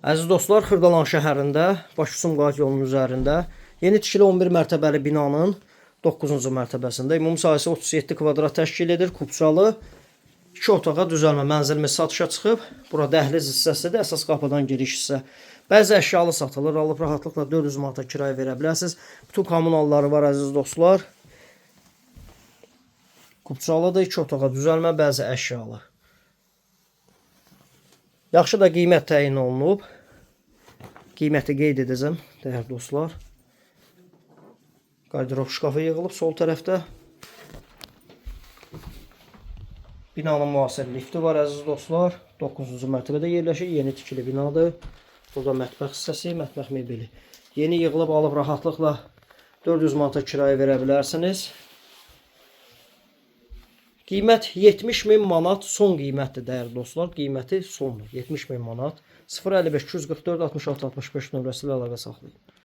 Əziz dostlar, Xırdalan şəhərində, Bakı-Sumqayıt yolunun üzərində yeni tikili 11 mərtəbəli binanın 9-cu mərtəbəsində ümumi sahəsi 37 kvadrat təşkil edir. Kupçalı 2 otağa düzəlmə mənzilimiz satışa çıxıb. Bura dəhliz hissəsidir, əsas qapıdan giriş hissə. Bəzi əşyalı satılır, alıb rahatlıqla 400 manata kirayə verə bilərsiniz. Bütün kommunalları var əziz dostlar. Kupçalıdır, 2 otağa düzəlmə, bəzi əşyalı. Yaxşı da qiymət təyin olunub. Qiyməti qeyd edəcəm, dəyərli dostlar. Qardirob şkafı yığılıb sol tərəfdə. Binanın müasir lifti var əziz dostlar. 9-cu mərtəbədə yerləşir. Yeni tikili binadır. Burada mətbəx hissəsi, mətbəx mebeli. Yeni yığılıb alıb rahatlıqla 400 manata kirayə verə bilərsiniz. Qiymət 70.000 manat son qiymətdir dəyərli dostlar. Qiyməti sondur. 70.000 manat. 055 244 66 65 nömrəsi ilə əlaqə saxlayın.